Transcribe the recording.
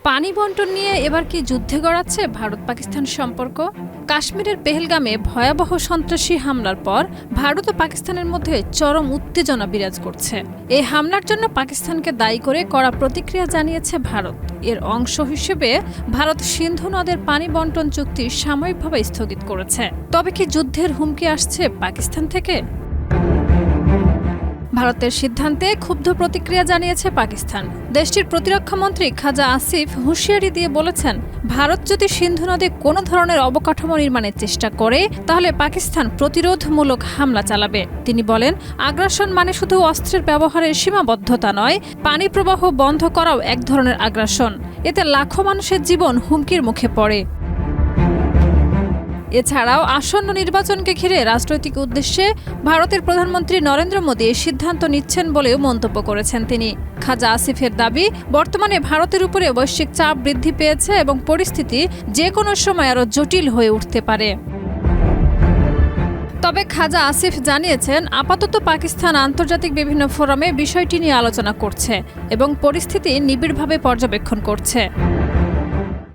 পানি বণ্টন নিয়ে এবার কি যুদ্ধে গড়াচ্ছে ভারত পাকিস্তান সম্পর্ক? কাশ্মীরের পেহেলগামে ভয়াবহ সন্ত্রাসী হামলার পর ভারত ও পাকিস্তানের মধ্যে চরম উত্তেজনা বিরাজ করছে। এই হামলার জন্য পাকিস্তানকে দায়ী করে কড়া প্রতিক্রিয়া জানিয়েছে ভারত। এর অংশ হিসেবে ভারত সিন্ধু নদের পানি বণ্টন চুক্তি সাময়িকভাবে স্থগিত করেছে। তবে কি যুদ্ধের হুমকি আসছে পাকিস্তান থেকে? ভারতের সিদ্ধান্তে ক্ষুব্ধ প্রতিক্রিয়া জানিয়েছে পাকিস্তান। দেশটির প্রতিরক্ষা মন্ত্রী খাজা আসিফ হুঁশিয়ারি দিয়ে বলেছেন, ভারত যদি সিন্ধু নদে কোনো ধরনের অবকাঠামো নির্মাণের চেষ্টা করে তাহলে পাকিস্তান প্রতিরোধমূলক হামলা চালাবে। তিনি বলেন, আগ্রাসন মানে শুধু অস্ত্রের ব্যবহারের সীমাবদ্ধতা নয়, পানি প্রবাহ বন্ধ করাও এক ধরনের আগ্রাসন। এতে লাখো মানুষের জীবন হুমকির মুখে পড়ে। এছাড়াও আসন্ন নির্বাচনকে ঘিরে রাজনৈতিক উদ্দেশ্যে ভারতের প্রধানমন্ত্রী নরেন্দ্র মোদী সিদ্ধান্ত নিচ্ছেন বলেও মন্তব্য করেছেন তিনি। খাজা আসিফের দাবি, বর্তমানে ভারতের উপরে বৈশ্বিক চাপ বৃদ্ধি পেয়েছে এবং পরিস্থিতি যে কোনো সময় আরও জটিল হয়ে উঠতে পারে। তবে খাজা আসিফ জানিয়েছেন, আপাতত পাকিস্তান আন্তর্জাতিক বিভিন্ন ফোরামে বিষয়টি নিয়ে আলোচনা করছে এবং পরিস্থিতি নিবিড়ভাবে পর্যবেক্ষণ করছে।